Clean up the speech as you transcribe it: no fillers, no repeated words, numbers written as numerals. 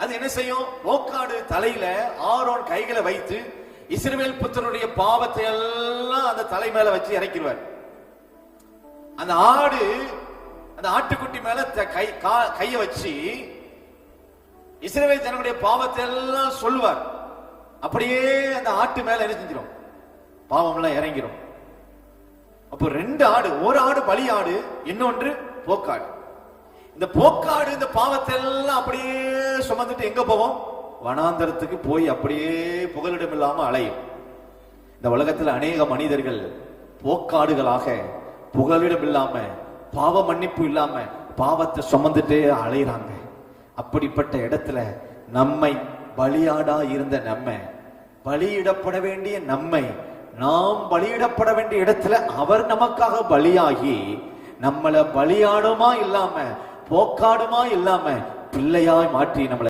அது என்ன செய்யும்? போக்காடு தலையில ஆரோன் கைகளை வைத்து இஸ்ரவேல் புத்திரனுடைய பாவத்தை எல்லாம் அந்த தலை மேல வச்சு இறக்கிடுவார். அந்த ஆடு அந்த ஆட்டுக்குட்டி மேல கைய வச்சு இஸ்ரவேல் ஜனங்களுடைய பாவத்தை எல்லாம் சொல்லுவார். அப்படியே அந்த ஆட்டு மேல என்ன செஞ்சிடும்? பாவம் எல்லாம் இறங்கிடும். அப்போ ரெண்டு ஆடு, ஒரு ஆடு பலி ஆடு, இன்னொன்று போக்காடு. இந்த போக்காடு இந்த பாவத்தை எல்லாம் அப்படியே சுமந்துட்டு எங்க போவோம்? வனாந்தரத்துக்கு போய் அப்படியே புகலிடம் இல்லாம அலையும். இந்த உலகத்துல அநேக மனிதர்கள் போக்காடுகளாக புகலிடம் இல்லாம பாவ மன்னிப்பு இல்லாம பாவத்தை சுமந்துட்டே அலைகிறாங்க. அப்படிப்பட்ட இடத்துல நம்மை பலியாடா இருந்த நம்மை, பலியிடப்பட வேண்டிய நம்மை, நாம் பலியிடப்பட வேண்டிய இடத்துல அவர் நமக்காக பலியாகி நம்மள பலியாடுமா இல்லாம போக்காடுமா இல்லாம பிள்ளையாய் மாற்றி நம்மளை